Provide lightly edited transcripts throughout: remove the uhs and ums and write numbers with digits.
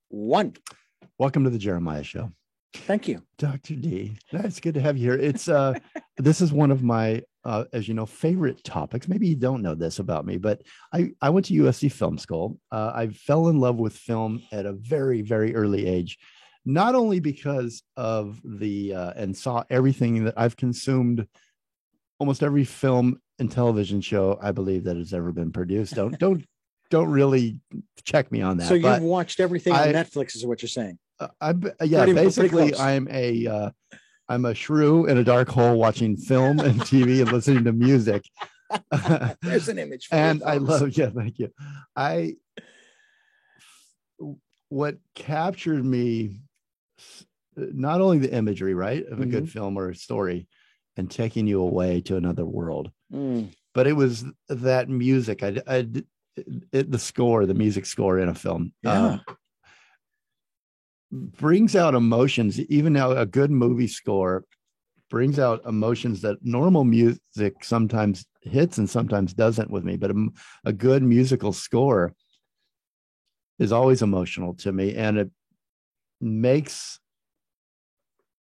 One. Welcome to the Jeremiah Show. Thank you, Dr. D. It's good to have you here. It's this is one of my, as you know, favorite topics. Maybe you don't know this about me, but I went to USC Film School. I fell in love with film at a very, very early age, not only because of the and saw everything that I've consumed, almost every film and television show I believe that has ever been produced. Don't really check me on that. So you've watched everything on Netflix, is what you're saying? Basically, I'm a shrew in a dark hole watching film and TV and listening to music. There's an image. And I love, thank you. What captured me, not only the imagery, right, of a good film or a story and taking you away to another world, but it was that music. The music score in a film. Brings out emotions. Even now, a good movie score brings out emotions that normal music sometimes hits and sometimes doesn't with me. But a good musical score is always emotional to me, and it makes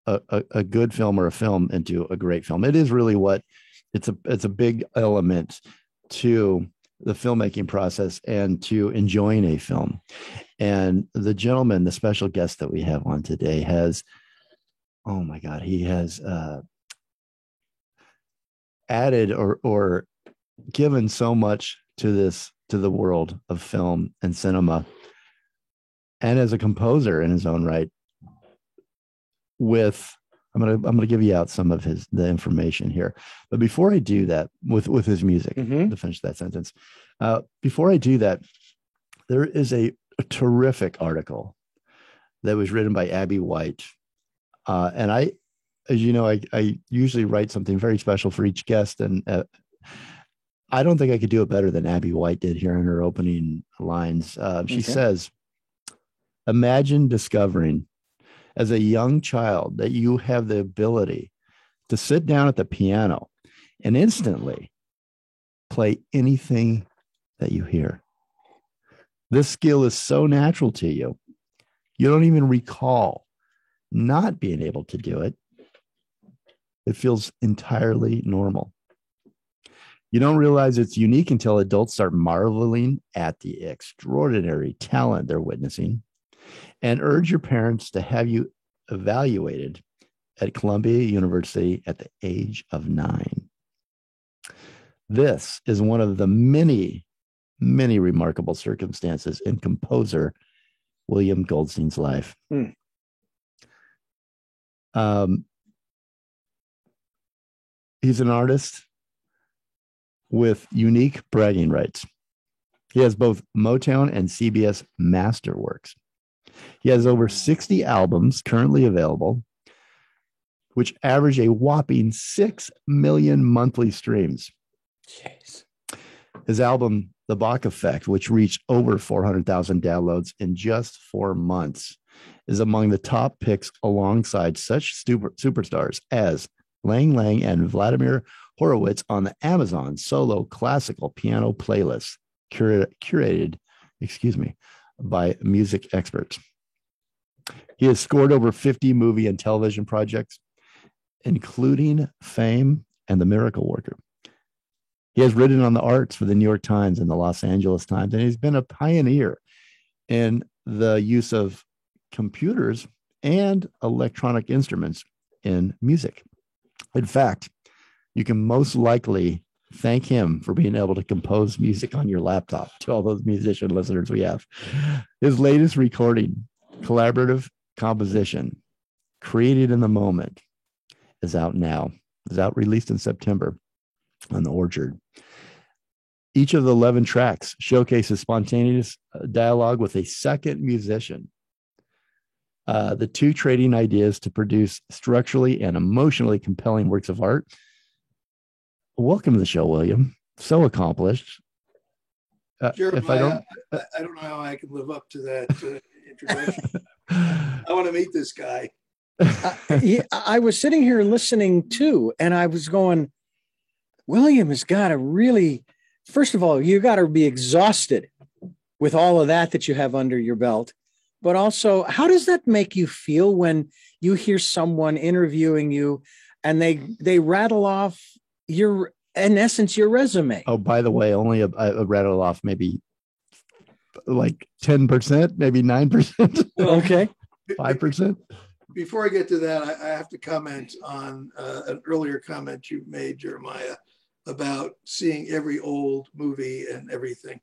a good film or a film into a great film. It is really what it's a big element to the filmmaking process and to enjoying a film. And the gentleman, the special guest that we have on today has, oh my God, he has added or given so much to the world of film and cinema. And as a composer in his own right, I'm gonna give you out some of the information here. But before I do that, with his music, to finish that sentence, before I do that, there is a terrific article that was written by Abby White. And I, as you know, I usually write something very special for each guest. And I don't think I could do it better than Abby White did here in her opening lines. She says, imagine discovering as a young child that you have the ability to sit down at the piano and instantly play anything that you hear. This skill is so natural to you, you don't even recall not being able to do it. It feels entirely normal. You don't realize it's unique until adults start marveling at the extraordinary talent they're witnessing and urge your parents to have you evaluated at Columbia University at the age of 9. This is one of the many remarkable circumstances in composer William Goldstein's life. He's an artist with unique bragging rights. He has both Motown and CBS masterworks. He has over 60 albums currently available, which average a whopping 6 million monthly streams. Jeez. His album, The Bach Effect, which reached over 400,000 downloads in just 4 months, is among the top picks alongside such superstars as Lang Lang and Vladimir Horowitz on the Amazon Solo Classical Piano playlist, curated, by music experts. He has scored over 50 movie and television projects, including Fame and The Miracle Worker. He has written on the arts for the New York Times and the Los Angeles Times, and he's been a pioneer in the use of computers and electronic instruments in music. In fact, you can most likely thank him for being able to compose music on your laptop, to all those musician listeners we have. His latest recording, collaborative composition, Created in the Moment, is out now. It's out, released in September on the Orchard. Each of the 11 tracks showcases spontaneous dialogue with a second musician. The two trading ideas to produce structurally and emotionally compelling works of art. Welcome to the show, William. So accomplished. Jeremiah, I don't know how I can live up to that introduction. I want to meet this guy. I was sitting here listening too, and I was going, William has got to really, first of all, you got to be exhausted with all of that you have under your belt. but also, how does that make you feel when you hear someone interviewing you and they rattle off your, in essence, your resume? Oh, by the way, only a rattle off maybe like 10%, maybe 9%. Okay. 5%. Before I get to that, I have to comment on an earlier comment you made, Jeremiah, about seeing every old movie and everything,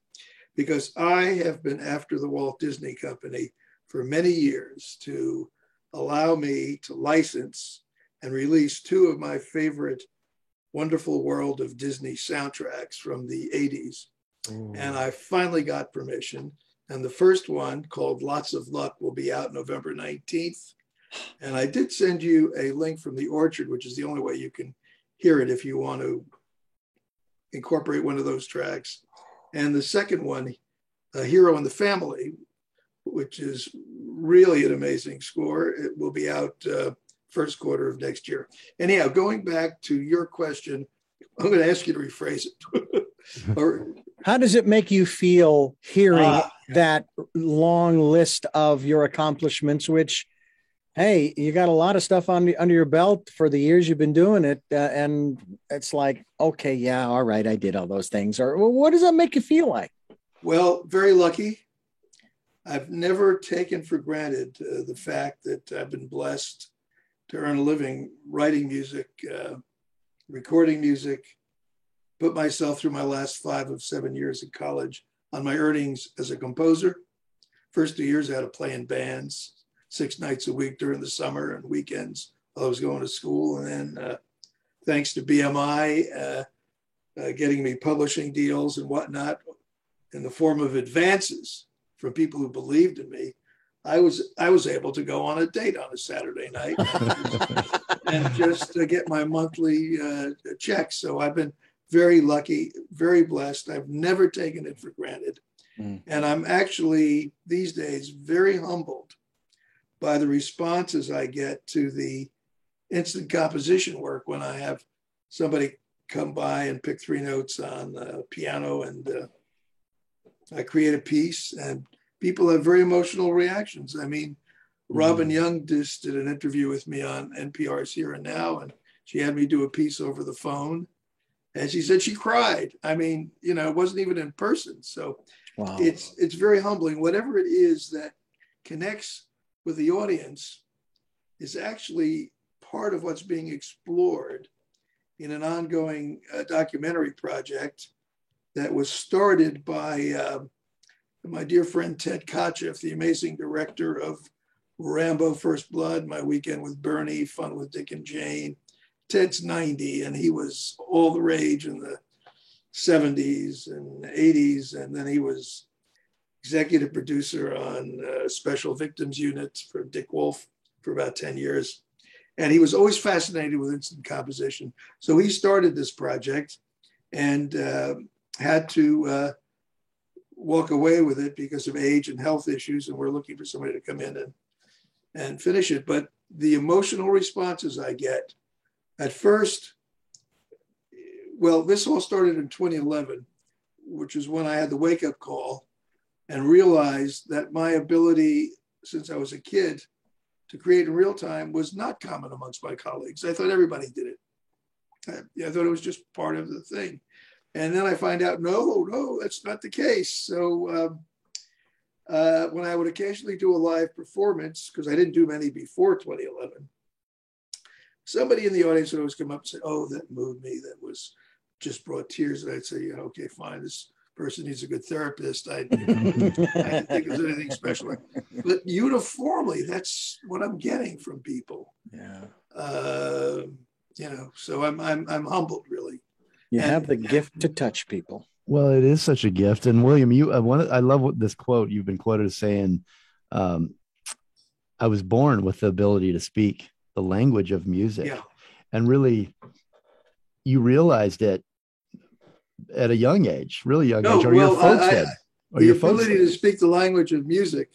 because I have been after the Walt Disney Company for many years to allow me to license and release two of my favorite Wonderful World of Disney soundtracks from the 80s. Ooh. And I finally got permission. And the first one, called Lots of Luck, will be out November 19th. And I did send you a link from the Orchard, which is the only way you can hear it if you want to incorporate one of those tracks. And the second one, A Hero in the Family, which is really an amazing score. It will be out first quarter of next year. Anyhow, going back to your question, I'm going to ask you to rephrase it. Or, how does it make you feel hearing that long list of your accomplishments, which, hey, you got a lot of stuff under your belt for the years you've been doing it. And it's like, okay, yeah, all right, I did all those things. Or what does that make you feel like? Well, very lucky. I've never taken for granted the fact that I've been blessed to earn a living writing music, recording music, put myself through my last 5 of 7 years in college on my earnings as a composer. First 2 years I had to play in bands 6 nights a week during the summer and weekends while I was going to school. And then thanks to BMI, getting me publishing deals and whatnot in the form of advances from people who believed in me, I was able to go on a date on a Saturday night and just get my monthly check. So I've been very lucky, very blessed. I've never taken it for granted. And I'm actually these days very humbled by the responses I get to the instant composition work when I have somebody come by and pick 3 notes on the piano and I create a piece and people have very emotional reactions. I mean, Robin Young just did an interview with me on NPR's Here and Now, and she had me do a piece over the phone. And she said she cried. I mean, you know, it wasn't even in person. So wow. It's very humbling. Whatever it is that connects with the audience is actually part of what's being explored in an ongoing documentary project that was started by my dear friend Ted Kotcheff, the amazing director of Rambo First Blood, My Weekend with Bernie, Fun with Dick and Jane. Ted's 90 and he was all the rage in the 70s and 80s. And then he was executive producer on Special Victims Unit for Dick Wolf for about 10 years. And he was always fascinated with instant composition. So he started this project and had to walk away with it because of age and health issues. And we're looking for somebody to come in and finish it. But the emotional responses I get at first, well, this all started in 2011, which is when I had the wake-up call and realized that my ability, since I was a kid, to create in real time was not common amongst my colleagues. I thought everybody did it. I thought it was just part of the thing. And then I find out, no, that's not the case. So when I would occasionally do a live performance, because I didn't do many before 2011, somebody in the audience would always come up and say, oh, that moved me. That was just brought tears. And I'd say, yeah, okay, fine. This person needs a good therapist. I didn't think it was anything special. But uniformly, that's what I'm getting from people. Yeah. You know, so I'm humbled, really. You have the gift to touch people. Well, it is such a gift. And William, I love what this quote you've been quoted as saying, I was born with the ability to speak the language of music. Yeah. And really, you realized it at a young age, really young age, or your folks did. The ability to speak the language of music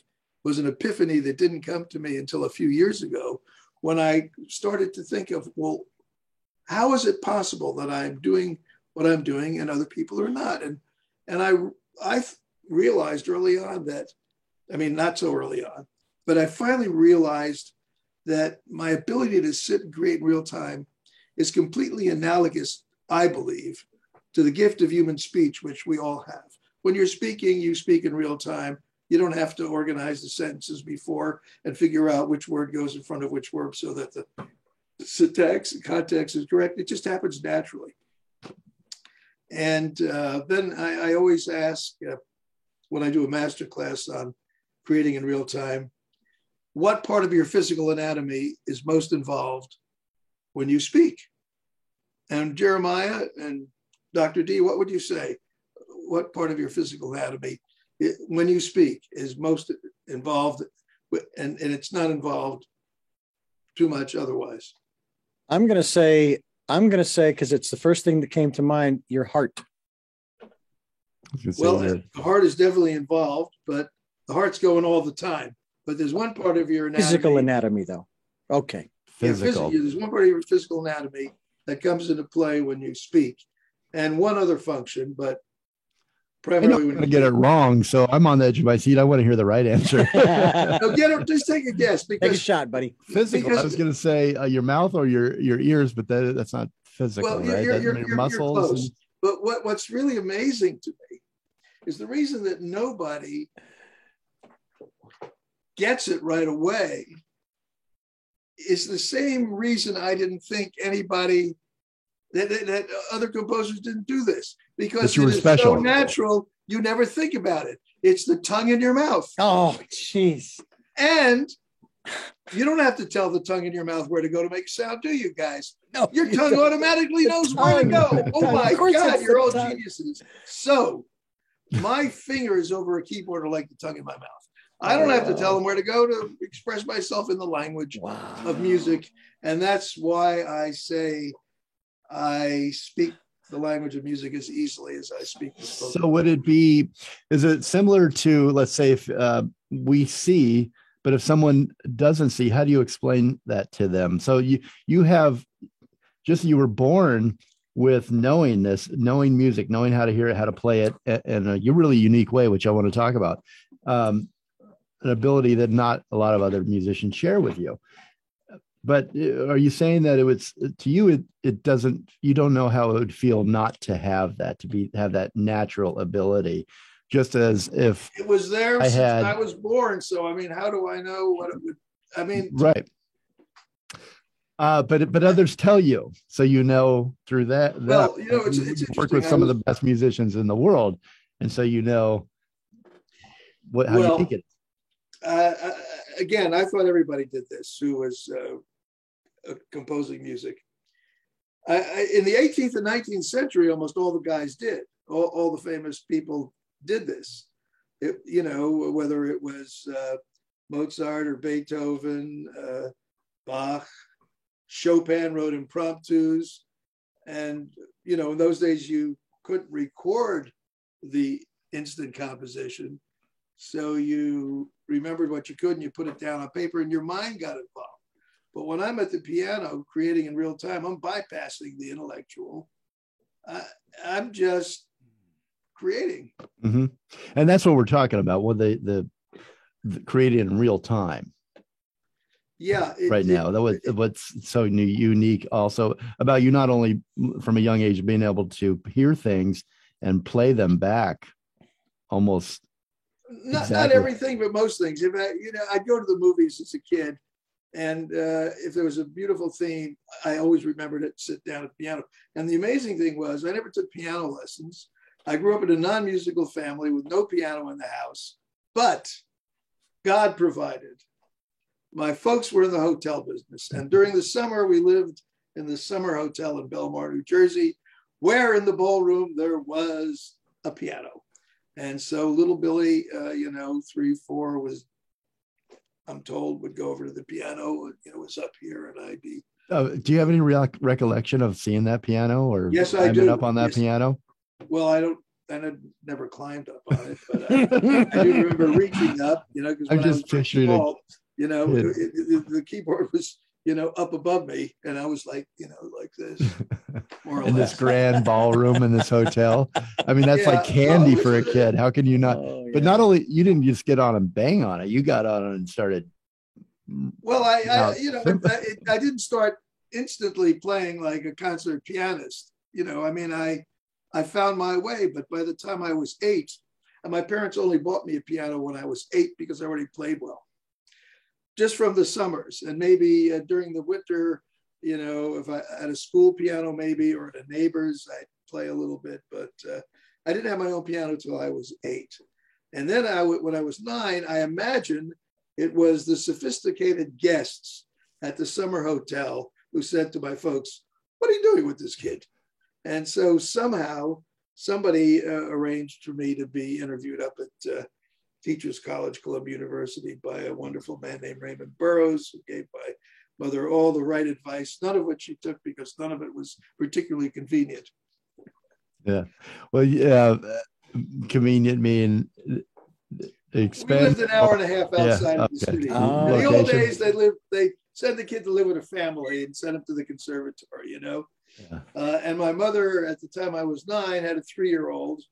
was an epiphany that didn't come to me until a few years ago when I started to think of, well, how is it possible that I'm doing what I'm doing and other people are not? And I realized early on that I mean, not so early on, but I finally realized that my ability to sit and create in real time is completely analogous, I believe, to the gift of human speech, which we all have. When you're speaking, you speak in real time. You don't have to organize the sentences before and figure out which word goes in front of which word so that the syntax and context is correct. It just happens naturally. And then I always ask when I do a master class on creating in real time, what part of your physical anatomy is most involved when you speak? And Jeremiah and Dr. D, what would you say? What part of your physical anatomy, when you speak, is most involved, and it's not involved too much otherwise? I'm going to say, because it's the first thing that came to mind, your heart. Well, the heart is definitely involved, but the heart's going all the time. But there's one part of your anatomy. Physical anatomy, though. Okay. Physical. There's one part of your physical anatomy that comes into play when you speak, and one other function, but primarily I'm going to get it wrong, so I'm on the edge of my seat. I want to hear the right answer. No, just take a guess. Because, take a shot, buddy. Physical. I was going to say your mouth or your ears, but that's not physical, well, right? You're muscles. close. But what's really amazing to me is the reason that nobody gets it right away is the same reason I didn't think anybody that other composers didn't do this, because it is so natural you never think about it. It's the tongue in your mouth. Oh, jeez. And you don't have to tell the tongue in your mouth where to go to make a sound, do you guys? No, your tongue automatically knows where to go. Oh my God, you're all geniuses. So my fingers over a keyboard are like the tongue in my mouth. I don't have to tell them where to go to express myself in the language of music. And that's why I say I speak the language of music as easily as I speak the spoken. So would it be, is it similar to, let's say, if we see, but if someone doesn't see, how do you explain that to them? So you have just, you were born with knowing this, knowing music, knowing how to hear it, how to play it in a really unique way, which I want to talk about. An ability that not a lot of other musicians share with you. But are you saying that it was, to you, it doesn't, you don't know how it would feel not to have that, have that natural ability, just as if it was there since I was born. So, I mean, how do I know what it would, I mean. Right. But others tell you, so you know through that. Well, you know, it's work with some of the best musicians in the world, and so you know how you think it. Again, I thought everybody did this who was composing music. In the 18th and 19th century, almost all the guys did. All the famous people did this. You know, whether it was Mozart or Beethoven, Bach, Chopin wrote impromptus. And, you know, in those days, you couldn't record the instant composition. So you remembered what you could and you put it down on paper and your mind got involved. But when I'm at the piano creating in real time, I'm bypassing the intellectual. I'm just creating. Mm-hmm. And that's what we're talking about, with the creating in real time. Yeah. Now, what's so unique also about you, not only from a young age being able to hear things and play them back almost. Not everything, but most things. If I'd go to the movies as a kid, and if there was a beautiful theme, I always remembered it. Sit down at the piano. And the amazing thing was, I never took piano lessons. I grew up in a non-musical family with no piano in the house, but God provided. My folks were in the hotel business, and during the summer, we lived in the summer hotel in Belmar, New Jersey, where in the ballroom there was a piano. And so little Billy, 3, 4 was, I'm told, would go over to the piano, was up here, and I'd be. Do you have any recollection of seeing that piano or yes, I do. Up on that piano? Well, I never climbed up on it, but I do remember reaching up, because when I'm just picturing small, the keyboard was up above me. And I was like, like this, more or in less. this grand ballroom in this hotel. I mean, that's like Yeah, candy for a kid. How can you not? Oh, But yeah. not only you didn't just get on and bang on it, you got on and started. Well, Now, I didn't start instantly playing like a concert pianist. I mean, I found my way, but by the time I was 8, and my parents only bought me a piano when I was 8 because I already played well, just from the summers. And maybe during the winter, if I had a school piano maybe, or at a neighbor's, I'd play a little bit, but I didn't have my own piano till I was 8. And then when I was 9, I imagined it was the sophisticated guests at the summer hotel who said to my folks, "What are you doing with this kid?" And so somehow somebody arranged for me to be interviewed up at Teachers College, Columbia University, by a wonderful man named Raymond Burroughs, who gave my mother all the right advice, none of which she took because none of it was particularly convenient. Yeah. Well, yeah. Convenient mean We lived an hour and a half outside of the city. In the old days, they sent the kid to live with a family and sent him to the conservatory, Yeah. And my mother, at the time I was 9, had a 3-year-old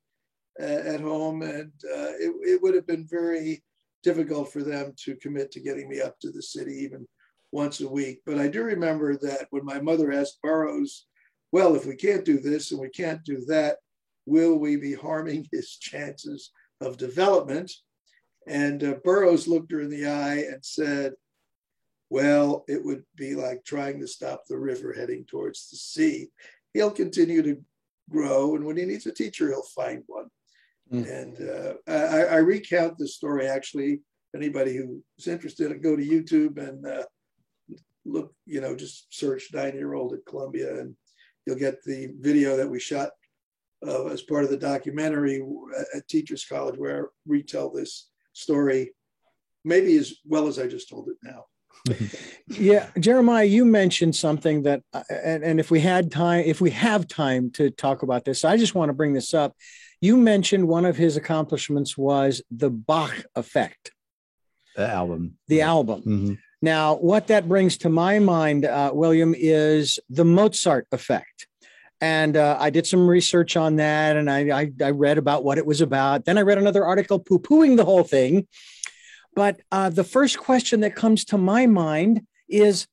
at home, and it would have been very difficult for them to commit to getting me up to the city even once a week. But I do remember that when my mother asked Burroughs, "Well, if we can't do this and we can't do that, will we be harming his chances of development?" And Burroughs looked her in the eye and said, "Well, it would be like trying to stop the river heading towards the sea. He'll continue to grow, and when he needs a teacher, he'll find one." And I recount this story, actually. Anybody who's interested, go to YouTube and look, just search 9-year-old at Columbia, and you'll get the video that we shot as part of the documentary at Teachers College, where I retell this story maybe as well as I just told it now. Yeah, Jeremiah, you mentioned something that, and if we have time to talk about this, I just want to bring this up. You mentioned one of his accomplishments was the Bach effect. The album. Mm-hmm. Now, what that brings to my mind, William, is the Mozart effect. And I did some research on that, and I read about what it was about. Then I read another article poo-pooing the whole thing. But the first question that comes to my mind is,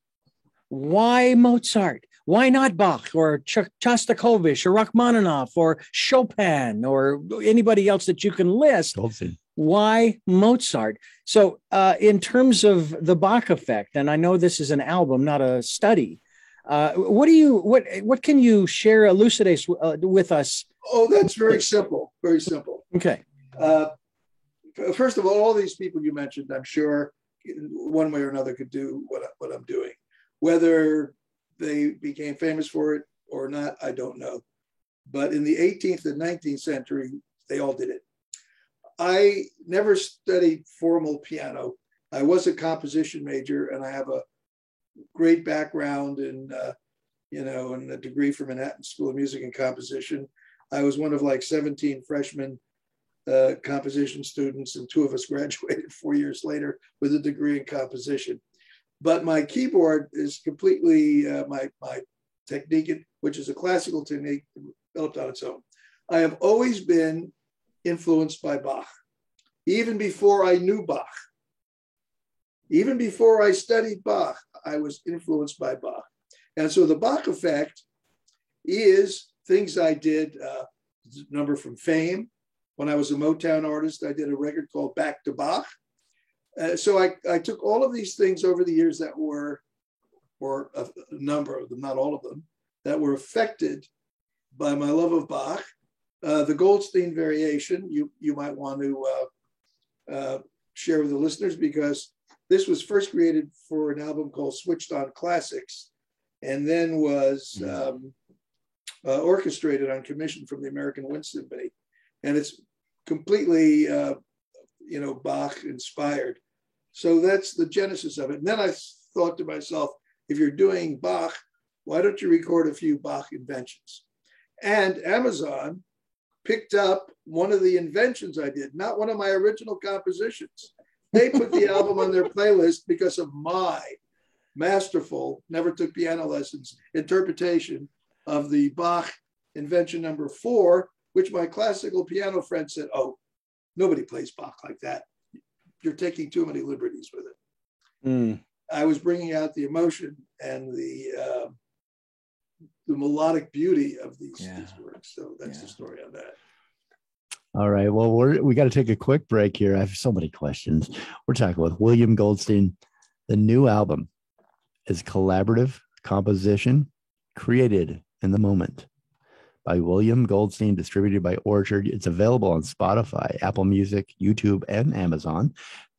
why Mozart? Why not Bach or Shostakovich or Rachmaninoff or Chopin or anybody else that you can list? Goldstein. Why Mozart? So in terms of the Bach effect, and I know this is an album, not a study, what can you share, elucidate with us? Oh, that's very simple. Very simple. Okay. First of all these people you mentioned, I'm sure one way or another could do what I'm doing. Whether they became famous for it or not, I don't know. But in the 18th and 19th century, they all did it. I never studied formal piano. I was a composition major, and I have a great background in, and a degree from Manhattan School of Music and Composition. I was one of like 17 freshmen composition students, and 2 of us graduated 4 years later with a degree in composition. But my keyboard is completely my technique, which is a classical technique developed on its own. I have always been influenced by Bach, even before I knew Bach. Even before I studied Bach, I was influenced by Bach. And so the Bach effect is things I did, number from Fame. When I was a Motown artist, I did a record called Back to Bach. So I took all of these things over the years that were, or a number of them, not all of them, that were affected by my love of Bach. The Goldstein variation, you might want to share with the listeners, because this was first created for an album called Switched On Classics, and then was orchestrated on commission from the American Wind Symphony. And it's completely, Bach inspired. So that's the genesis of it. And then I thought to myself, if you're doing Bach, why don't you record a few Bach inventions? And Amazon picked up one of the inventions I did, not one of my original compositions. They put the album on their playlist because of my masterful, never took piano lessons, interpretation of the Bach Invention Number 4, which my classical piano friend said, "Oh, nobody plays Bach like that. You're taking too many liberties with it." Mm. I was bringing out the emotion and the melodic beauty of these works. So that's the story on that. All right. Well, we got to take a quick break here. I have so many questions. We're talking with William Goldstein. The new album is collaborative composition created in the moment by William Goldstein, distributed by Orchard. It's available on Spotify, Apple Music, YouTube, and Amazon.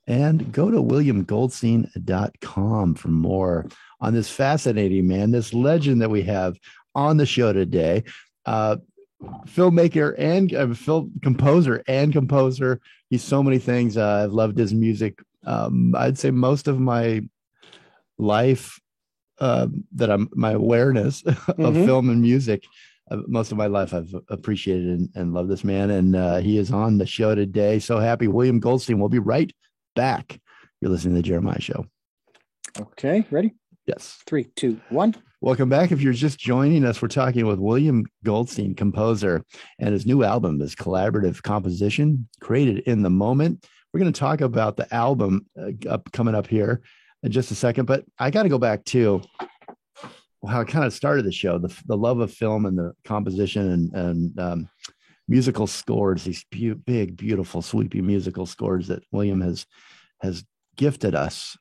And go to williamgoldstein.com for more on this fascinating man, this legend that we have on the show today. Filmmaker and film composer and composer. He's so many things. I've loved his music. I'd say most of my life, my awareness of film and music, most of my life I've appreciated and loved this man. And he is on the show today. So happy. William Goldstein. We'll be right back. You're listening to the Jeremiah Show. Okay, ready? Yes. 3, 2, 1. Welcome back. If you're just joining us, we're talking with William Goldstein, composer, and his new album is collaborative composition created in the moment. We're going to talk about the album coming up here in just a second, but I got to go back to how I kind of started the show, the love of film and the composition and musical scores, these big, beautiful, sweeping musical scores that William has gifted us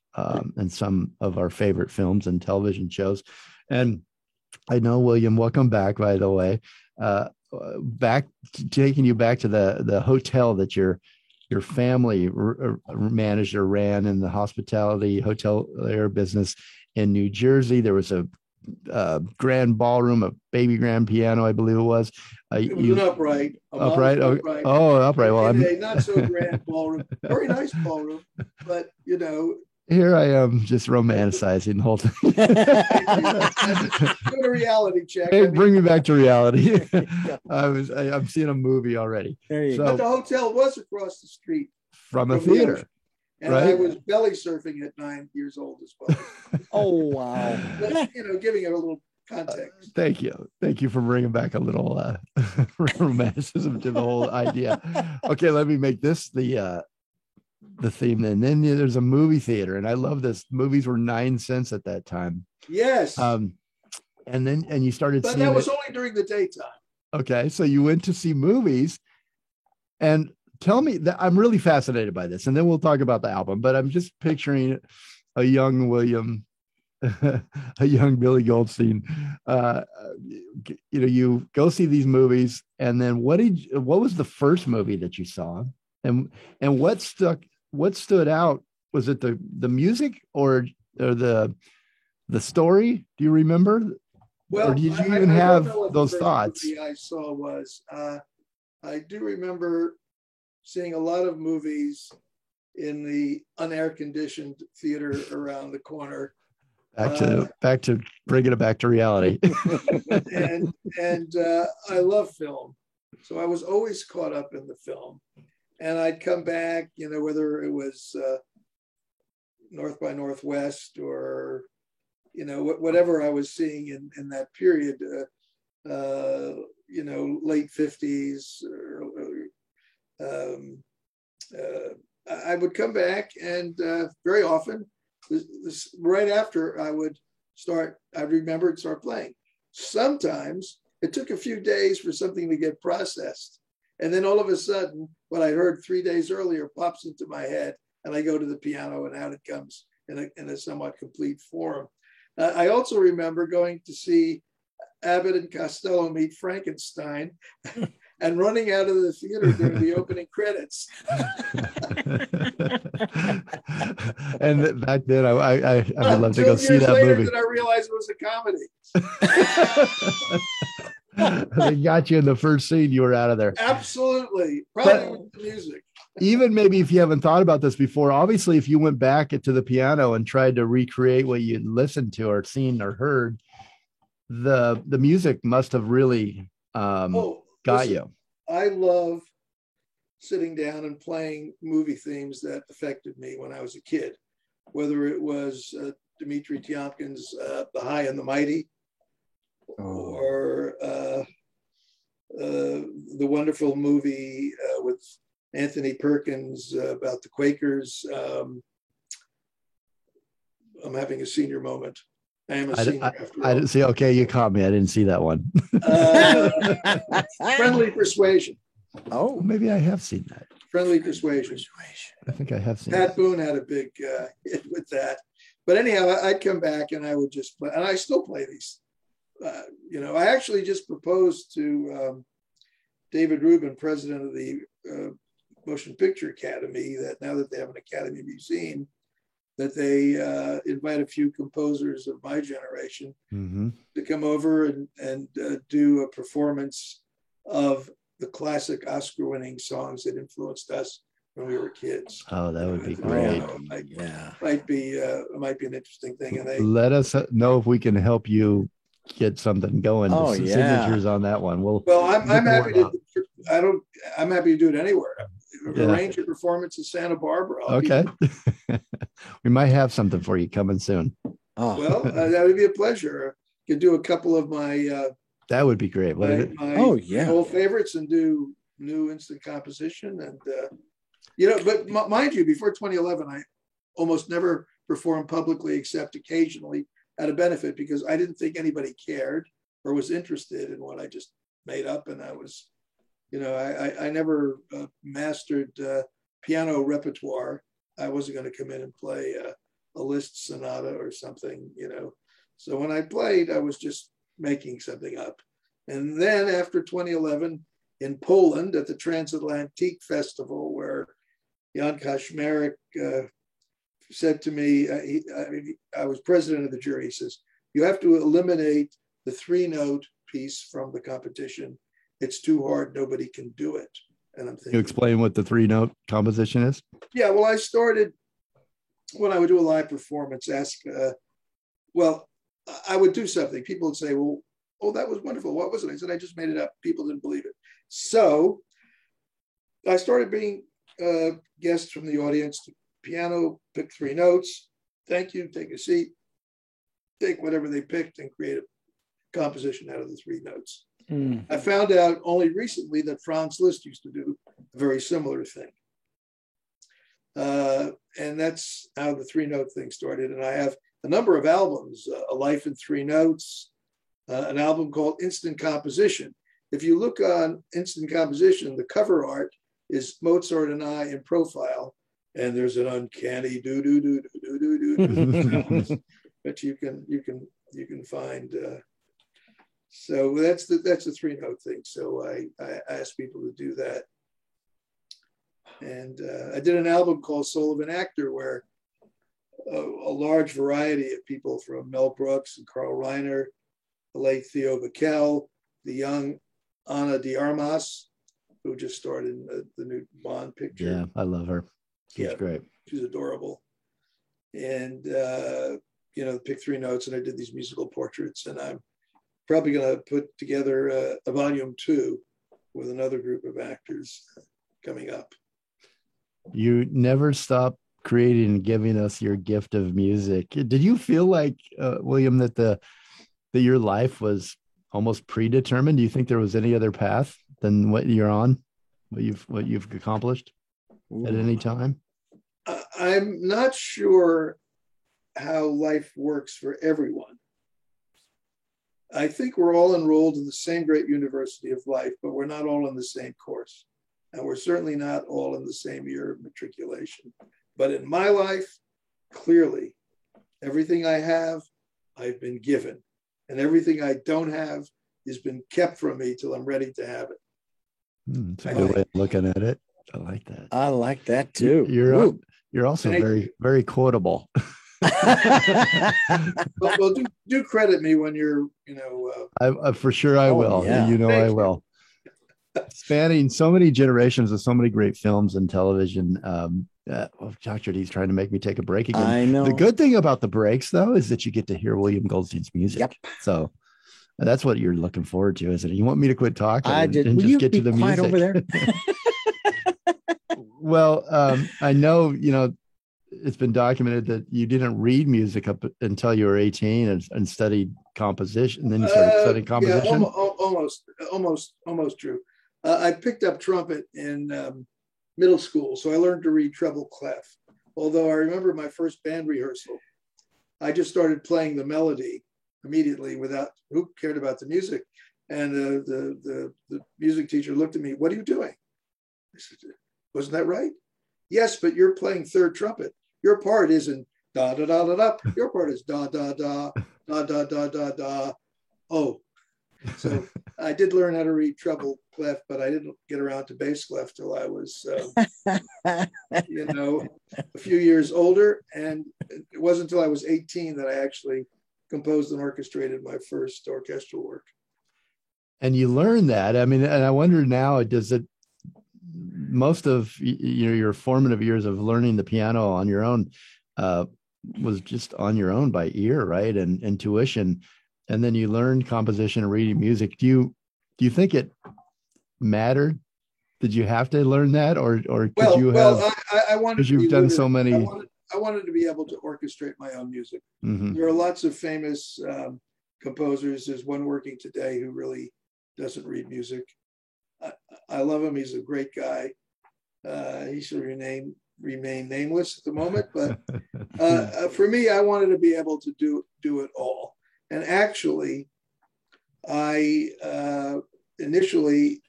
in some of our favorite films and television shows. And I know, William, welcome back, by the way, taking you back to the hotel that your family managed or ran in the hospitality hotel business in New Jersey. There was a grand ballroom, a baby grand piano, I believe it was. It was an upright. Upright? Upright. Oh, upright. Well, I'm a not so grand ballroom, very nice ballroom, but here I am just romanticizing the whole thing. Doing a reality check. Hey, bring me back to reality. I'm seeing a movie already. But the hotel was across the street from a theater. And right? I was belly surfing at 9 years old as well. Oh, wow. But, giving it a little context. Thank you for bringing back a little romanticism to the whole idea. Okay, let me make this the theme. And then there's a movie theater, and I love this. Movies were 9 cents at that time. Yes. And you started but seeing that was only during the daytime. Okay, so you went to see movies, and tell me that I'm really fascinated by this, and then we'll talk about the album. But I'm just picturing a young William, a young Billy Goldstein. You go see these movies, and then what was the first movie that you saw, and what stood out? Was it the music or the story? Do you remember? Well, or did you even have those thoughts? The movie I saw was I do remember seeing a lot of movies in the unair conditioned theater around the corner. Back to bringing it back to reality. and I love film, so I was always caught up in the film. And I'd come back, whether it was North by Northwest or whatever I was seeing in that period, late 50s. I would come back, and very often, right after I'd start playing. Sometimes it took a few days for something to get processed. And then all of a sudden, what I heard 3 days earlier pops into my head, and I go to the piano, and out it comes in a somewhat complete form. I also remember going to see Abbott and Costello meet Frankenstein and running out of the theater during the opening credits. And back then, I would love to go see that movie. Then I realized it was a comedy. They got you in the first scene, you were out of there. Absolutely. Probably with the music. Even maybe if you haven't thought about this before, obviously, if you went back to the piano and tried to recreate what you'd listened to or seen or heard, the music must have really got you. I love sitting down and playing movie themes that affected me when I was a kid, whether it was Dmitri Tiomkin's The High and the Mighty, or the wonderful movie with Anthony Perkins about the Quakers. I'm having a senior moment. I am a senior after all. I didn't see. Okay, you caught me. I didn't see that one. Friendly Persuasion. Oh, maybe I have seen that. Friendly Persuasion. I think I have seen Pat Boone had a big hit with that. But anyhow, I'd come back and I would just play, and I still play these. I actually just proposed to David Rubin, president of the Motion Picture Academy, that now that they have an Academy Museum, that they invite a few composers of my generation to come over and do a performance of the classic Oscar-winning songs that influenced us when we were kids. Oh, that would be great. Might be an interesting thing. And let us know if we can help you get something going. Signatures on that one. I'm happy to. I'm happy to do it anywhere. Arrange a performance in Santa Barbara. Okay. We might have something for you coming soon. Well, that would be a pleasure. Could do a couple of my. That would be great. My old favorites, and do new instant composition, and but mind you, before 2011, I almost never performed publicly except occasionally at a benefit, because I didn't think anybody cared or was interested in what I just made up, and I was. I never mastered piano repertoire. I wasn't going to come in and play a Liszt sonata or something, So when I played, I was just making something up. And then after 2011, in Poland at the Transatlantic Festival, where Jan Kaczmarek said to me, I was president of the jury, he says, you have to eliminate the 3-note piece from the competition. It's too hard. Nobody can do it. And I'm thinking, you explain what the 3-note composition is? Yeah, well, I started when I would do a live performance, I would do something. People would say, well, oh, that was wonderful. What was it? I said, I just made it up. People didn't believe it. So I started being guests from the audience to piano, pick 3 notes. Thank you. Take a seat. Take whatever they picked and create a composition out of the 3 notes. I found out only recently that Franz Liszt used to do a very similar thing. And that's how the 3-note thing started. And I have a number of albums, A Life in 3 Notes, an album called Instant Composition. If you look on Instant Composition, the cover art is Mozart and I in profile, and there's an uncanny do-do-do-do-do-do-do that you can find. So that's the 3-note thing. So I asked people to do that. And I did an album called Soul of an Actor, where a large variety of people, from Mel Brooks and Carl Reiner, the late Theo Vauquel, the young Ana de Armas, who just starred in the new Bond picture. Yeah, I love her. She's great. She's adorable. And, pick 3 notes, and I did these musical portraits, and I'm probably going to put together a volume 2 with another group of actors coming up. You never stop creating and giving us your gift of music. Did you feel like, William, that your life was almost predetermined? Do you think there was any other path than what you're on, what you've accomplished at any time? I'm not sure how life works for everyone. I think we're all enrolled in the same great university of life, but we're not all in the same course. And we're certainly not all in the same year of matriculation. But in my life, clearly, everything I have, I've been given. And everything I don't have has been kept from me till I'm ready to have it. It's a good way of looking at it. I like that. I like that too. You're also very, very quotable. Well, do credit me when you're, I for sure I will. Yeah. I will. Spanning so many generations of so many great films and television. Dr. D's trying to make me take a break again. I know. The good thing about the breaks, though, is that you get to hear William Goldstein's music. Yep. So that's what you're looking forward to, isn't it? You want me to quit talking and just get to the music over there? Well, I know, it's been documented that you didn't read music up until you were 18 and studied composition. And then you started studying composition. Yeah, almost true. I picked up trumpet in middle school, so I learned to read treble clef. Although I remember my first band rehearsal, I just started playing the melody immediately without who cared about the music. And the music teacher looked at me, "What are you doing?" I said, "Wasn't that right?" "Yes, but you're playing third trumpet. Your part isn't da da da da da. Your part is da da da da da da da da." Oh, so I did learn how to read treble clef, but I didn't get around to bass clef till I was, a few years older. And it wasn't until I was 18 that I actually composed and orchestrated my first orchestral work. And you learn that. I mean, and I wonder now, does it, most of your formative years of learning the piano on your own was just on your own by ear, right? And intuition. And then you learned composition and reading music. Do you think it mattered? Did you have to learn that, or could you have? I wanted, because you've done so many. I wanted to be able to orchestrate my own music. Mm-hmm. There are lots of famous composers. There's one working today who really doesn't read music. I love him. He's a great guy. He should remain nameless at the moment. But for me, I wanted to be able to do it all. And actually, I initially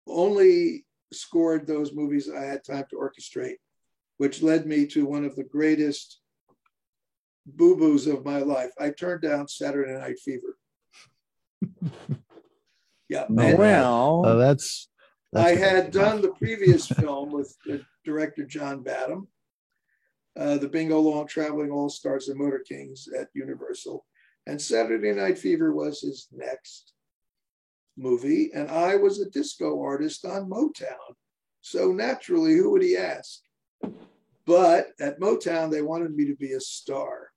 only scored those movies I had time to orchestrate, which led me to one of the greatest boo-boos of my life. I turned down Saturday Night Fever. Yeah. Well, that's I had done the previous film with the director John Badham, the Bingo Long Traveling All-Stars and Motor Kings at Universal. And Saturday Night Fever was his next movie. And I was a disco artist on Motown. So naturally, who would he ask? But at Motown, they wanted me to be a star.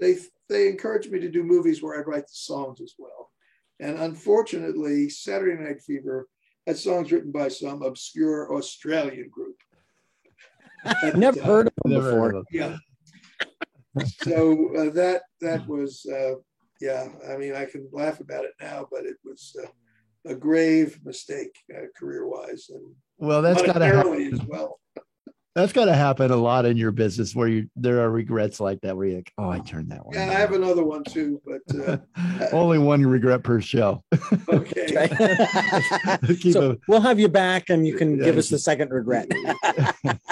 They encouraged me to do movies where I'd write the songs as well. And unfortunately, Saturday Night Fever had songs written by some obscure Australian group. I've never heard of them before. Yeah. So that was, I mean, I can laugh about it now, but it was a grave mistake career-wise. And well, that's got to happen as well. That's got to happen a lot in your business where there are regrets like that, where you're like, oh, I turned that one. Yeah, I have another one too, but only one regret per show. Okay. We'll have you back and you can give us the second regret.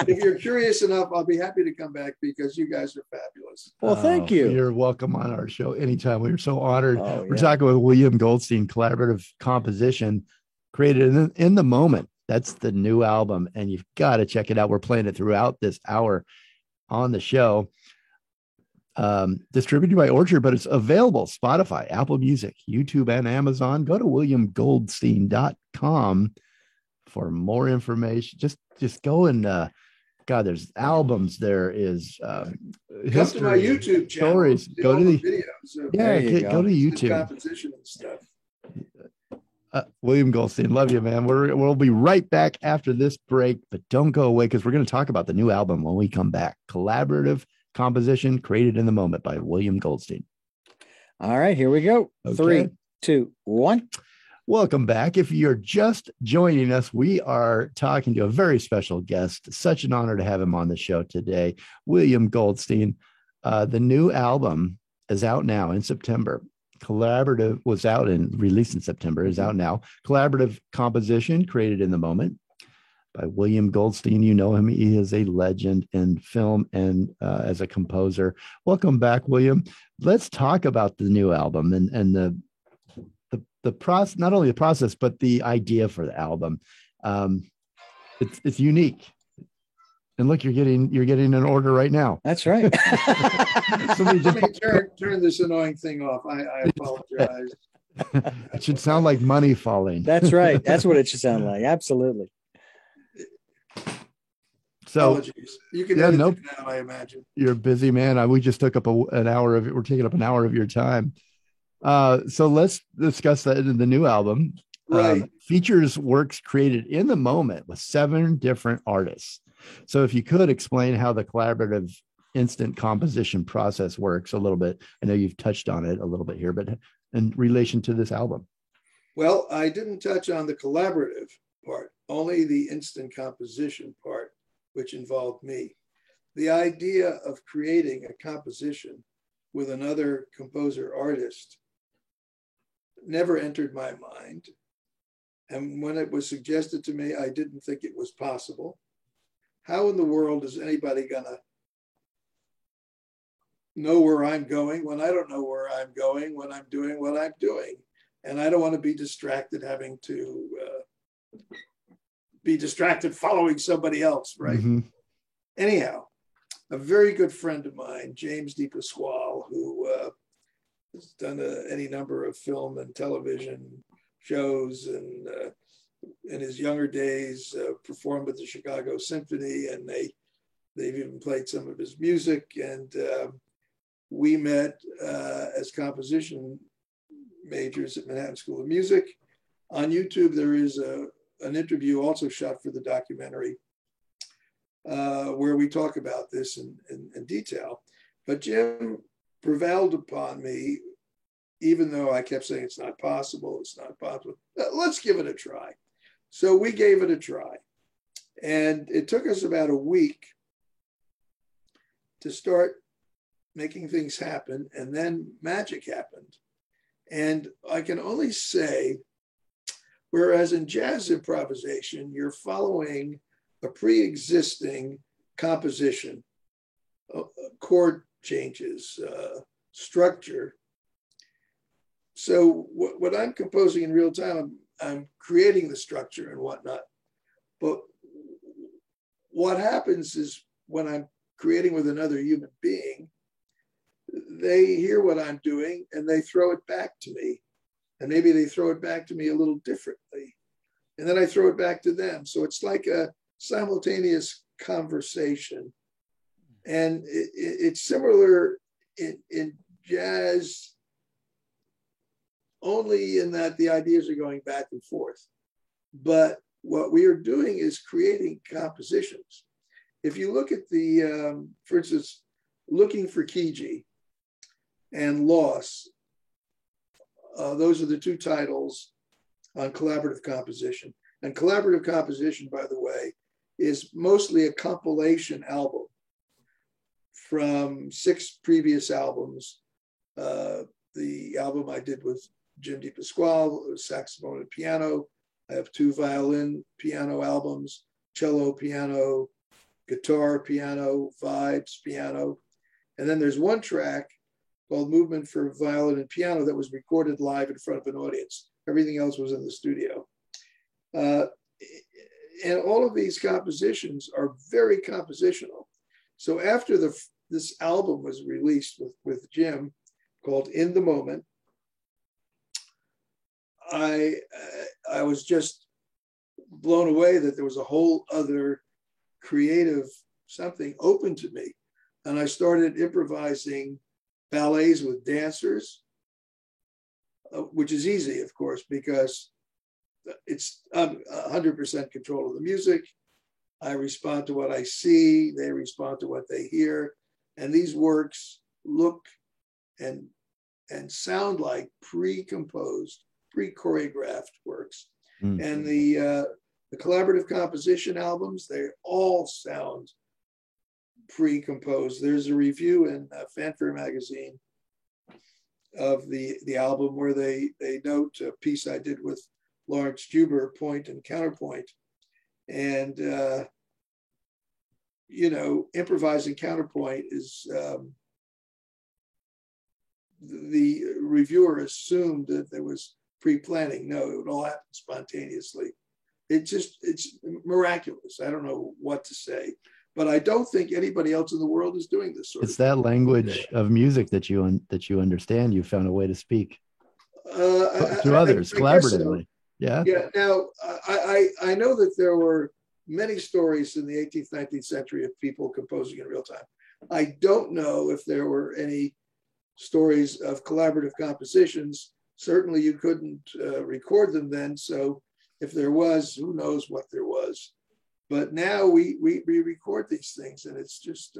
If you're curious enough, I'll be happy to come back because you guys are fabulous. Well, thank you. You're welcome on our show anytime. We're so honored. We're talking with William Goldstein, collaborative composition created in the moment. That's the new album, and you've got to check it out. We're playing it throughout this hour on the show. Distributed by Orchard, but it's available Spotify, Apple Music, YouTube, and Amazon. Go to williamgoldstein.com for more information. Just go and God, there's albums. There is history, to my YouTube channel. Stories. Go to the videos. Go to YouTube. Composition and stuff. William Goldstein, love you, man. We'll be right back after this break, but don't go away because we're going to talk about the new album when we come back. Collaborative composition created in the moment by William Goldstein. All right, here we go. Okay. 3, 2, 1. Welcome back. If you're just joining us, we are talking to a very special guest. Such an honor to have him on the show today, William Goldstein. The new album is out now in September. Collaborative was out and released in September, is out now. Collaborative composition created in the moment by William Goldstein. You know him. He is a legend in film and as a composer. Welcome back, William. Let's talk about the new album and the process, not only the process, but the idea for the album. It's unique. And look, you're getting an order right now. That's right. Somebody just turn this annoying thing off. I apologize. It should sound like money falling. That's right. That's what it should sound like. Absolutely. So apologies. You can edit it now, I imagine. You're a busy man. We just took up an hour of it. We're taking up an hour of your time. So let's discuss that in the new album. Right. Features works created in the moment with 7 different artists. So if you could explain how the collaborative instant composition process works a little bit. I know you've touched on it a little bit here, but in relation to this album. Well, I didn't touch on the collaborative part, only the instant composition part, which involved me. The idea of creating a composition with another composer artist never entered my mind. And when it was suggested to me, I didn't think it was possible. How in the world is anybody gonna know where I'm going when I don't know where I'm going when I'm doing what I'm doing? And I don't want to be distracted having to be distracted following somebody else, right? Mm-hmm. Anyhow, a very good friend of mine, James DePasquale, who has done any number of film and television shows, and in his younger days performed with the Chicago Symphony, and they've even played some of his music. And we met as composition majors at Manhattan School of Music. On YouTube, there is an interview also shot for the documentary where we talk about this in detail. But Jim prevailed upon me, even though I kept saying it's not possible, it's not possible. Let's give it a try. So we gave it a try. And it took us about a week to start making things happen. And then magic happened. And I can only say, whereas in jazz improvisation, you're following a pre-existing composition, chord changes, structure. So what I'm composing in real time, I'm creating the structure and whatnot. But what happens is when I'm creating with another human being, they hear what I'm doing and they throw it back to me. And maybe they throw it back to me a little differently. And then I throw it back to them. So it's like a simultaneous conversation. And it's similar in jazz, only in that the ideas are going back and forth. But what we are doing is creating compositions. If you look at the, for instance, Looking for Kiji and Loss, those are the two titles on collaborative composition. And collaborative composition, by the way, is mostly a compilation album from 6 previous albums. The album I did with Jim DePasquale, saxophone and piano. I have 2 violin piano albums, cello, piano, guitar, piano, vibes, piano. And then there's one track called Movement for Violin and Piano that was recorded live in front of an audience. Everything else was in the studio. And all of these compositions are very compositional. So after this album was released with Jim called In the Moment, I was just blown away that there was a whole other creative something open to me. And I started improvising ballets with dancers, which is easy, of course, because it's 100% control of the music. I respond to what I see, they respond to what they hear. And these works look and sound like pre-composed, pre-choreographed works. Mm-hmm. And the collaborative composition albums, they all sound pre-composed. There's a review in Fanfare magazine of the album where they note a piece I did with Lawrence Juber, Point and Counterpoint. And, improvising counterpoint is, the reviewer assumed that there was pre-planning. No, it would all happen spontaneously. It's miraculous. I don't know what to say, but I don't think anybody else in the world is doing this sort of thing. It's that language of music that you understand. You found a way to speak to others collaboratively. So. Yeah. Now, I know that there were many stories in the 18th, 19th century of people composing in real time. I don't know if there were any stories of collaborative compositions. Certainly you couldn't record them then. So if there was, who knows what there was. But now we record these things, and it's just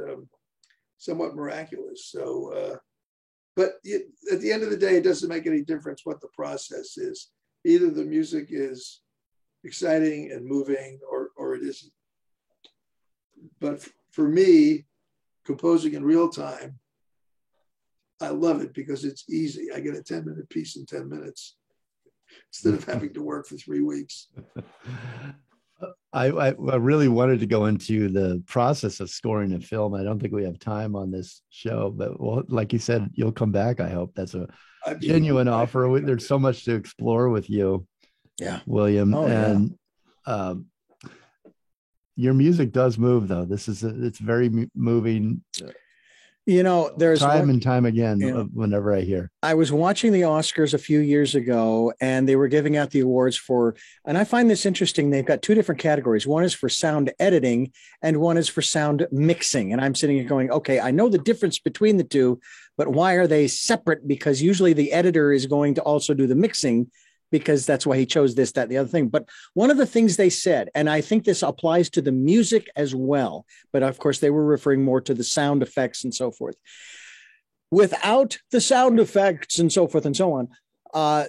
somewhat miraculous. So, but at the end of the day, it doesn't make any difference what the process is. Either the music is exciting and moving, or it isn't. But for me, composing in real time, I love it because it's easy. I get a 10-minute piece in 10 minutes instead of having to work for 3 weeks. I really wanted to go into the process of scoring a film. I don't think we have time on this show, but well, like you said, you'll come back. I hope that's a genuine offer. There's so much to explore with you, William. And your music does move, though. It's very moving. There's time and time again, whenever I hear. I was watching the Oscars a few years ago, and they were giving out the awards and I find this interesting. They've got 2 different categories. One is for sound editing and one is for sound mixing. And I'm sitting here going, okay, I know the difference between the two, but why are they separate? Because usually the editor is going to also do the mixing, because that's why he chose this, that, the other thing. But one of the things they said, and I think this applies to the music as well, but of course they were referring more to the sound effects and so forth. Without the sound effects and so forth and so on,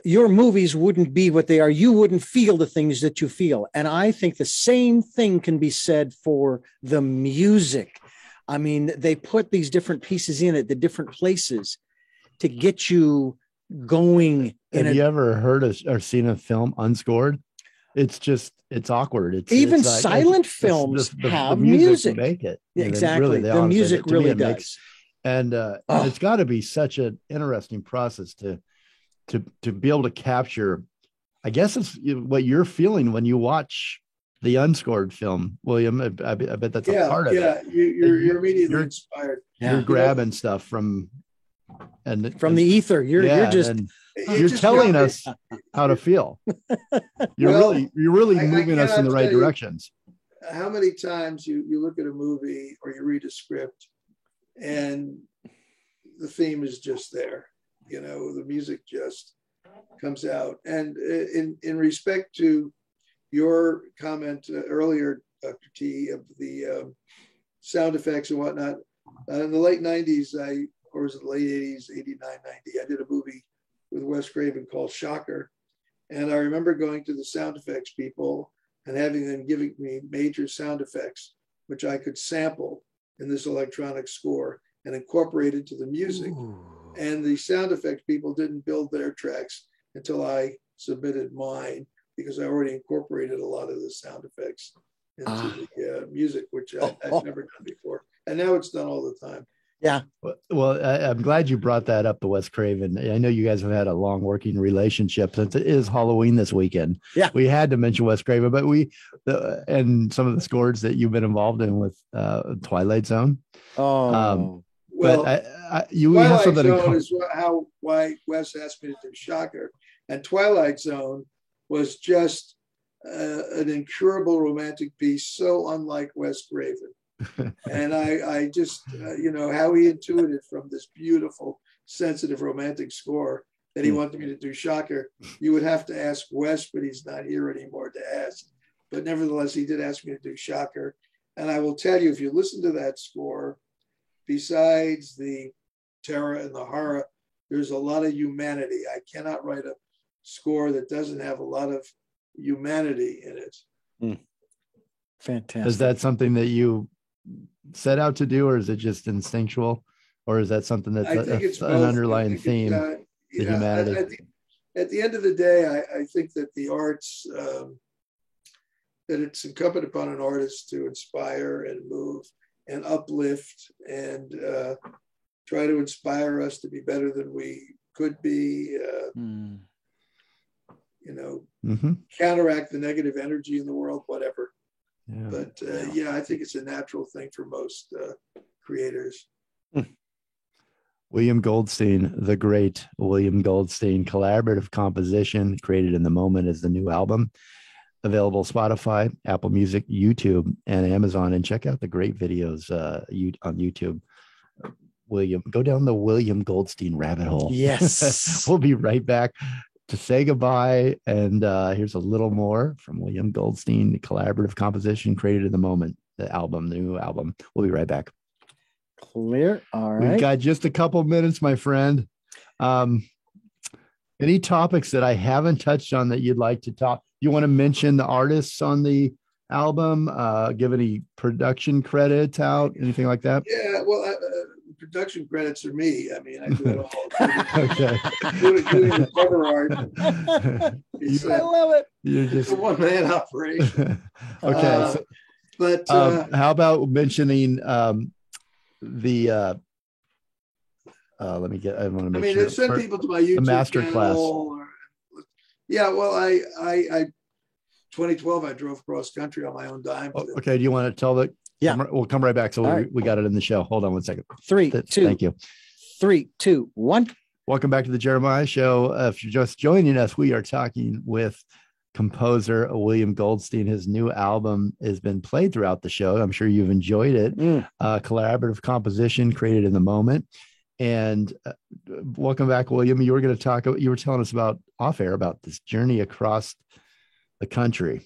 your movies wouldn't be what they are. You wouldn't feel the things that you feel. And I think the same thing can be said for the music. I mean, they put these different pieces in at the different places to get you going. Have you ever heard or seen a film unscored? It's awkward. It's like, silent films have music. Make it. Exactly. The music really does. And it's got to be such an interesting process to be able to capture. I guess it's what you're feeling when you watch the unscored film, William. I bet that's a part of it. Yeah, you're immediately inspired. You're grabbing stuff from the ether. You're telling us how to feel. You're really moving us in the right directions. How many times you look at a movie or you read a script and the theme is just there, the music just comes out. And in respect to your comment earlier, Dr. T, of the sound effects and whatnot, in the late 90s, or was it the late 80s, 89, 90, I did a movie with Wes Craven called Shocker. And I remember going to the sound effects people and having them giving me major sound effects, which I could sample in this electronic score and incorporate into the music. Ooh. And the sound effects people didn't build their tracks until I submitted mine, because I already incorporated a lot of the sound effects into the music, which I've never done before. And now it's done all the time. Yeah. Well, I'm glad you brought that up to Wes Craven. I know you guys have had a long working relationship since it is Halloween this weekend. Yeah. We had to mention Wes Craven, but and some of the scores that you've been involved in with Twilight Zone. Well, you Twilight have something Zone is why Wes asked me to do Shocker. And Twilight Zone was just an incurable romantic piece, so unlike Wes Craven. And I just, how he intuited from this beautiful, sensitive, romantic score that he wanted me to do Shocker. You would have to ask Wes, but he's not here anymore to ask. But nevertheless, he did ask me to do Shocker. And I will tell you, if you listen to that score, besides the terror and the horror, there's a lot of humanity. I cannot write a score that doesn't have a lot of humanity in it. Fantastic. Is that something that you set out to do, or is it just instinctual, or is that something that's an underlying theme? The humanity. At the end of the day, I think that the arts, that it's incumbent upon an artist to inspire and move and uplift and try to inspire us to be better than we could be. Counteract the negative energy in the world, whatever. Yeah. But I think it's a natural thing for most creators. William Goldstein, the great William Goldstein, collaborative composition created in the moment is the new album. Available Spotify, Apple Music, YouTube, and Amazon. And check out the great videos on YouTube. William, go down the William Goldstein rabbit hole. Yes. We'll be right back to say goodbye. And here's a little more from William Goldstein, collaborative composition created in the moment, the new album. We'll be right back. Clear. All We've right. got just a couple minutes, my friend. Any topics that I haven't touched on that you'd like to talk? You want to mention the artists on the album? Give any production credits out? Anything like that? Yeah, well, production credits are me. I mean, I do it all. Okay. Doing the cover art. I love it. You're It's just a one-man operation. okay. But how about mentioning the let me get. I want to make sure. send people to my YouTube master channel. Yeah, well, I 2012 I drove cross country on my own dime. Okay, do you want to tell the? Yeah, we'll come right back. So we got it in the show. Hold on one second. 3, 2. Thank you. 3, 2, 1. Welcome back to the Jeremiah Show. If you're just joining us, we are talking with composer William Goldstein. His new album has been played throughout the show. I'm sure you've enjoyed it. Collaborative composition created in the moment. And welcome back, William. You were going to talk. You were telling us about off air about this journey across the country,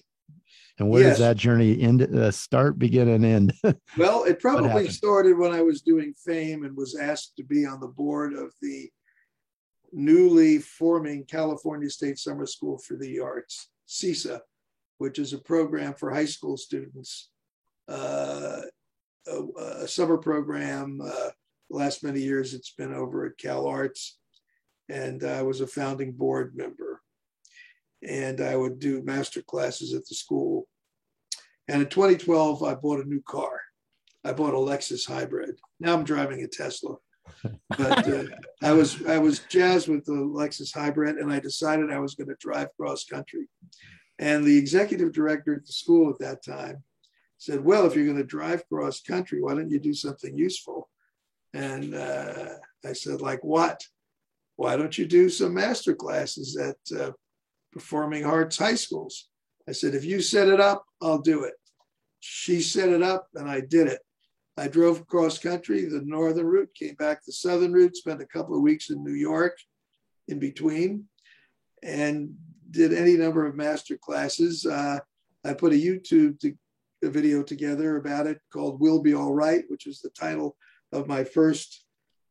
and where does that journey end? Start, begin, and end. Well, it probably started when I was doing Fame and was asked to be on the board of the newly forming California State Summer School for the Arts, CSA, which is a program for high school students, a summer program. The last many years it's been over at Cal Arts, and I was a founding board member, and I would do master classes at the school. And in 2012 I bought a new car. I bought a Lexus hybrid. Now I'm driving a Tesla, but I was jazzed with the Lexus hybrid, and I decided I was going to drive cross country. And the executive director at the school at that time said, well, if you're going to drive cross country, why don't you do something useful? And I said, like what? Why don't you do some master classes at performing arts high schools? I said, if you set it up, I'll do it. She set it up and I did it. I drove across country, the northern route, came back the southern route, spent a couple of weeks in New York in between, and did any number of master classes. I put a YouTube video together about it called We'll Be All Right, which is the title of my first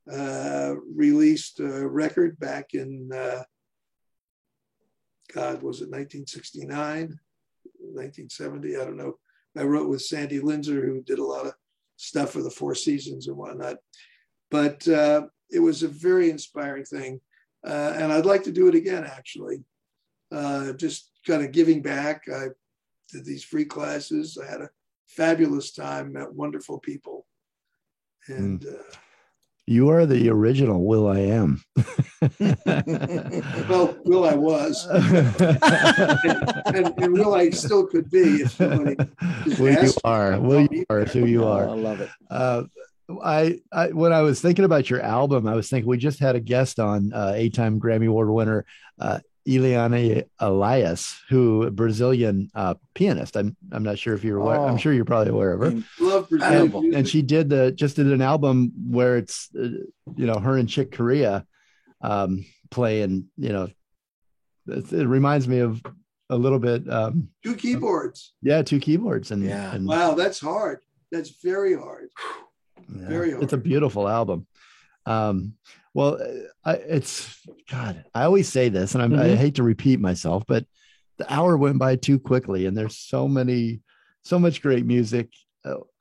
released record back in, was it 1969, 1970? I don't know. I wrote with Sandy Linzer, who did a lot of stuff for the Four Seasons and whatnot. But it was a very inspiring thing. And I'd like to do it again, actually. Just kind of giving back. I did these free classes. I had a fabulous time, met wonderful people. And you are the original Will I Am. Well, Will I was. and Will I still could be if somebody Will you are. Will you are who you are. I love it. I when I was thinking about your album, I was thinking we just had a guest on, 8-time Grammy Award winner Eliana Elias, who Brazilian pianist. I'm not sure if you're aware. I'm sure you're probably aware of her. Love Brazilian. And she did an album where it's her and Chick Corea playing. It reminds me of a little bit. 2 keyboards. Yeah, 2 keyboards. And wow, that's hard. That's very hard. Yeah, very hard. It's a beautiful album. Well, I always say this, and I hate to repeat myself, but the hour went by too quickly, and there's so much great music.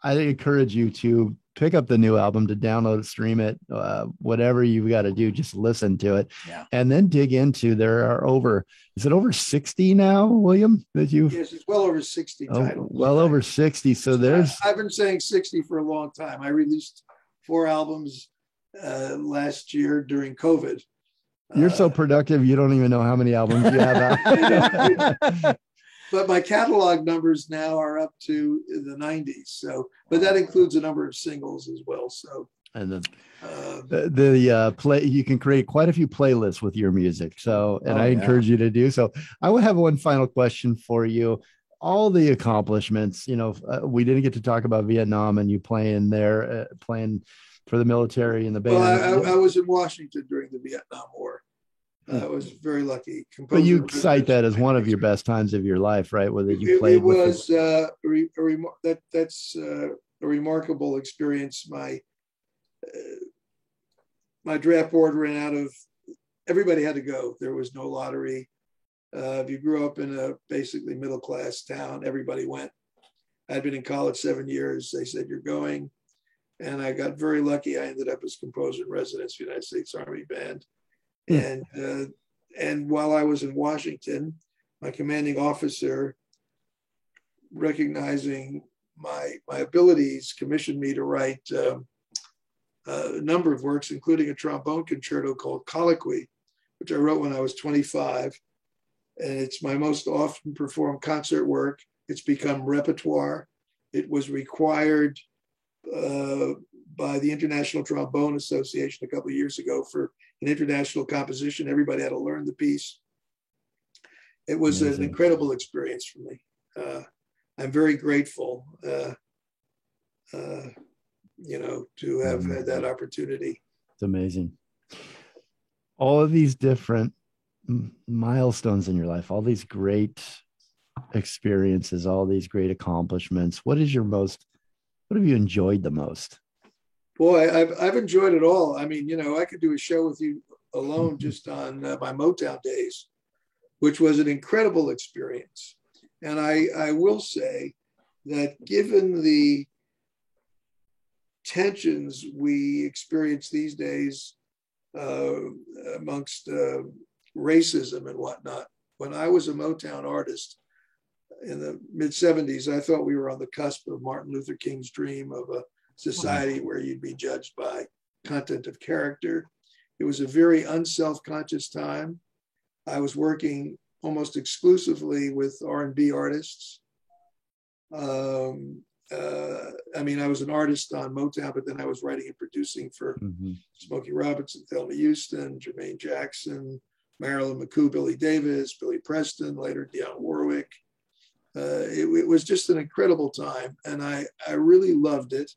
I encourage you to pick up the new album, to download it, stream it, whatever you've got to do, just listen to it, and then dig into. There are is it over 60 now, William? Yes, it's well over 60 titles. Well over 60. So I've been saying 60 for a long time. I released 4 albums last year during COVID. You're so productive, you don't even know how many albums you have out. But my catalog numbers now are up to the 90s. So, but that includes a number of singles as well. So, and then you can create quite a few playlists with your music. So, and I encourage you to do so. I will have one final question for you. All the accomplishments, we didn't get to talk about Vietnam and you playing there, playing for the military and the band. Well, I was in Washington during the Vietnam War. I was very lucky. But you cite that as one of your best times of your life, right? Whether you played. It was that's a remarkable experience. My my draft board ran out of, everybody had to go. There was no lottery. If you grew up in a basically middle-class town, everybody went. I'd been in college 7 years. They said, you're going. And I got very lucky. I ended up as composer in residence for the United States Army Band. And while I was in Washington, my commanding officer, recognizing my abilities, commissioned me to write a number of works, including a trombone concerto called Colloquy, which I wrote when I was 25. And it's my most often performed concert work. It's become repertoire. It was required by the International Trombone Association a couple of years ago for an international composition. Everybody had to learn the piece. It was an incredible experience for me. I'm very grateful, to have had that opportunity. It's amazing. All of these different milestones in your life, all these great experiences, all these great accomplishments. What have you enjoyed the most? Boy, I've enjoyed it all. I mean, I could do a show with you alone just on my Motown days, which was an incredible experience. And I will say that given the tensions we experience these days amongst racism and whatnot, when I was a Motown artist in the mid-'70s, I thought we were on the cusp of Martin Luther King's dream of a society where you'd be judged by content of character. It was a very unself-conscious time. I was working almost exclusively with R&B artists. I was an artist on Motown, but then I was writing and producing for Smokey Robinson, Thelma Houston, Jermaine Jackson, Marilyn McCoo, Billy Davis, Billy Preston, later Dionne Warwick. It was just an incredible time, and I really loved it.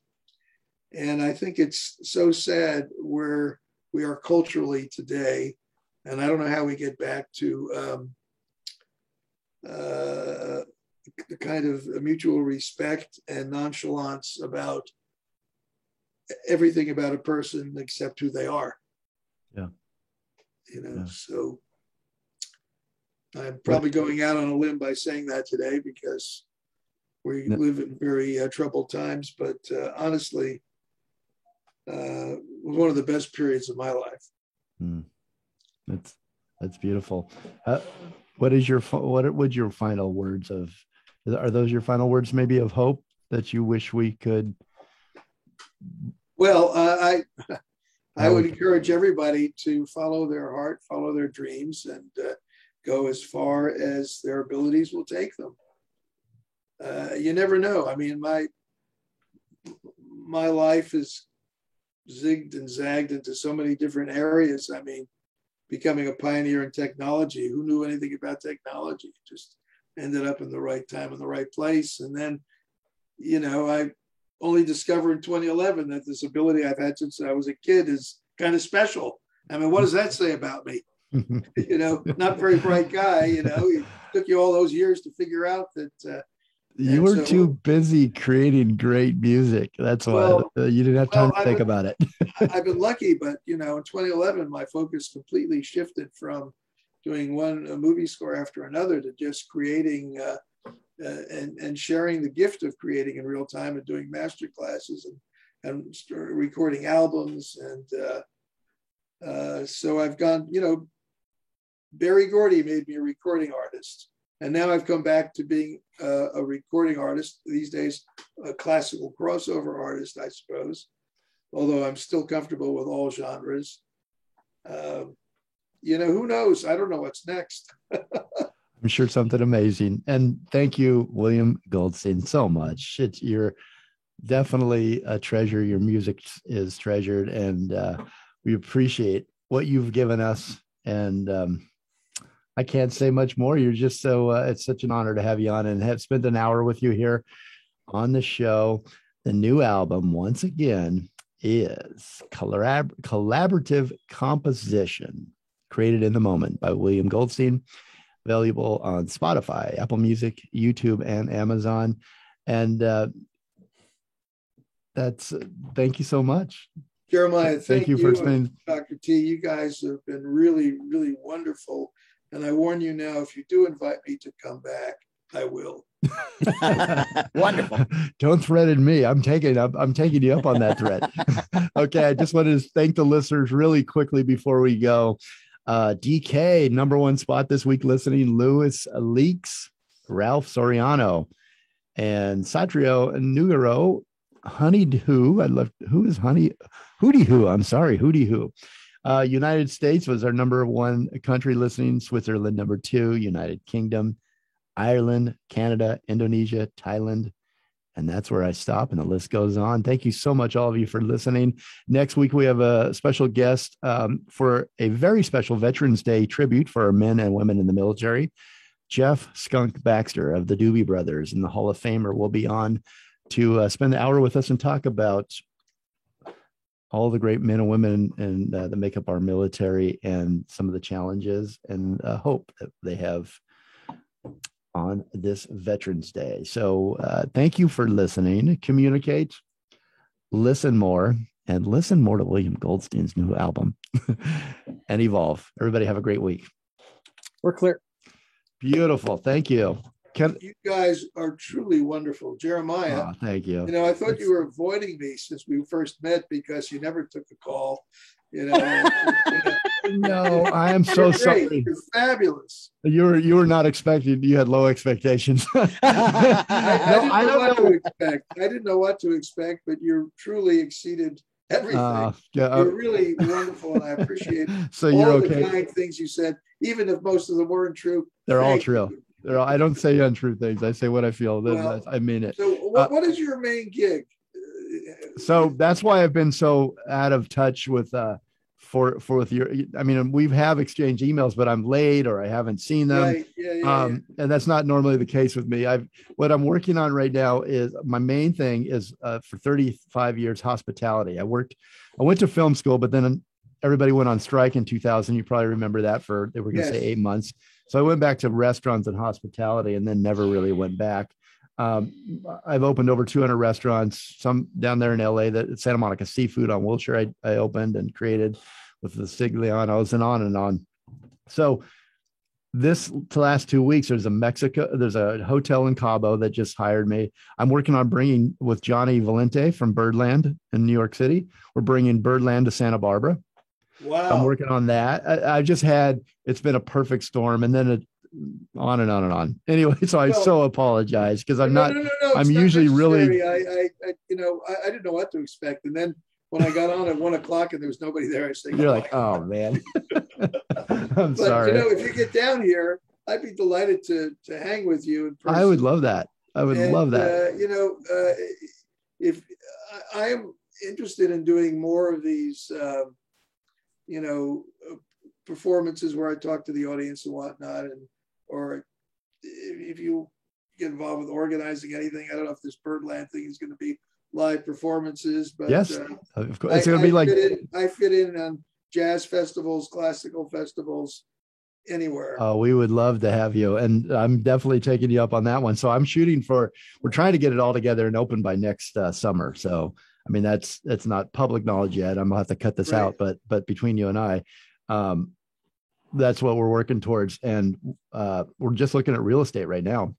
And I think it's so sad where we are culturally today, and I don't know how we get back to the kind of mutual respect and nonchalance about everything about a person except who they are. Yeah. So I'm probably going out on a limb by saying that today because we live in very troubled times, but honestly, it was one of the best periods of my life. That's beautiful. What would your final words of? Are those your final words, maybe of hope that you wish we could? Well, I would encourage everybody to follow their heart, follow their dreams, and go as far as their abilities will take them. You never know. I mean, my life is zigged and zagged into so many different areas. I mean, becoming a pioneer in technology. Who knew anything about technology? Just ended up in the right time in the right place. And then, I only discovered in 2011 that this ability I've had since I was a kid is kind of special. I mean, what does that say about me? Not very bright guy, it took you all those years to figure out that. You were too busy creating great music. That's why you didn't have time to think about it. I've been lucky, but in 2011, my focus completely shifted from doing a movie score after another to just creating and sharing the gift of creating in real time and doing master classes and recording albums. And so I've gone, Berry Gordy made me a recording artist. And now I've come back to being a recording artist, these days, a classical crossover artist, I suppose, although I'm still comfortable with all genres. Who knows? I don't know what's next. I'm sure something amazing. And thank you, William Goldstein, so much. You're definitely a treasure. Your music is treasured, and we appreciate what you've given us. And I can't say much more. You're just it's such an honor to have you on and have spent an hour with you here on the show. The new album, once again, is Collaborative Composition, Created in the Moment by William Goldstein, available on Spotify, Apple Music, YouTube, and Amazon. And thank you so much. Jeremiah, Thank thank you for you, explaining. Dr. T. You guys have been really, really wonderful. And I warn you now, if you do invite me to come back, I will. Wonderful. Don't threaten me. I'm taking you up on that threat. Okay. I just wanted to thank the listeners really quickly before we go. DK, number one spot this week listening, Louis Leaks, Ralph Soriano, and Satrio Nugaro, Honeydew. I love who is Honey Hootie Hoo. I'm sorry, Hootie Hoo. United States was our number one country listening, Switzerland number two, United Kingdom, Ireland, Canada, Indonesia, Thailand. And that's where I stop, and the list goes on. Thank you so much, all of you, for listening. Next week, we have a special guest for a very special Veterans Day tribute for our men and women in the military. Jeff Skunk Baxter of the Doobie Brothers and the Hall of Famer will be on to spend an hour with us and talk about all the great men and women and that make up our military and some of the challenges and hope that they have on this Veterans Day. So thank you for listening. Communicate, listen more, and listen more to William Goldstein's new album and evolve. Everybody have a great week. We're clear. Beautiful. Thank you. You guys are truly wonderful. Jeremiah, thank you. I thought you were avoiding me since we first met because you never took a call. No, I am so sorry. You're fabulous. You were not expecting. You had low expectations. I didn't know what to expect, but you truly exceeded everything. You're really wonderful, and I appreciate all the kind things you said, even if most of them weren't true. They're all true. I don't say untrue things. I say what I feel. I mean it. So what is your main gig? So that's why I've been so out of touch with with your. I mean, we have exchanged emails, but I'm late or I haven't seen them. Right. Yeah. And that's not normally the case with me. What I'm working on right now is my main thing is for 35 years hospitality. I went to film school, but then everybody went on strike in 2000. You probably remember that they were going to say 8 months. So I went back to restaurants and hospitality and then never really went back. I've opened over 200 restaurants, some down there in LA, that Santa Monica Seafood on Wilshire I opened and created with the Stiglianos and on and on. So this last 2 weeks, there's a hotel in Cabo that just hired me. I'm working on bringing with Johnny Valente from Birdland in New York City. We're bringing Birdland to Santa Barbara. Wow. I'm working on that. It's been a perfect storm, and then on and on and on. Anyway, so I so apologize because I'm not. I'm usually really. I didn't know what to expect, and then when I got on at 1 o'clock and there was nobody there, I was thinking, you're like, oh man. I'm sorry. If you get down here, I'd be delighted to hang with you in person. I would love that. Love that. If I am interested in doing more of these. Performances where I talk to the audience and whatnot, or if you get involved with organizing anything, I don't know if this Birdland thing is going to be live performances, but yes, of course, it's going to be like I fit in on jazz festivals, classical festivals, anywhere. Oh, we would love to have you, and I'm definitely taking you up on that one. So we're trying to get it all together and open by next summer. So. I mean, that's not public knowledge yet. I'm gonna have to cut this out, but between you and I, that's what we're working towards. And we're just looking at real estate right now.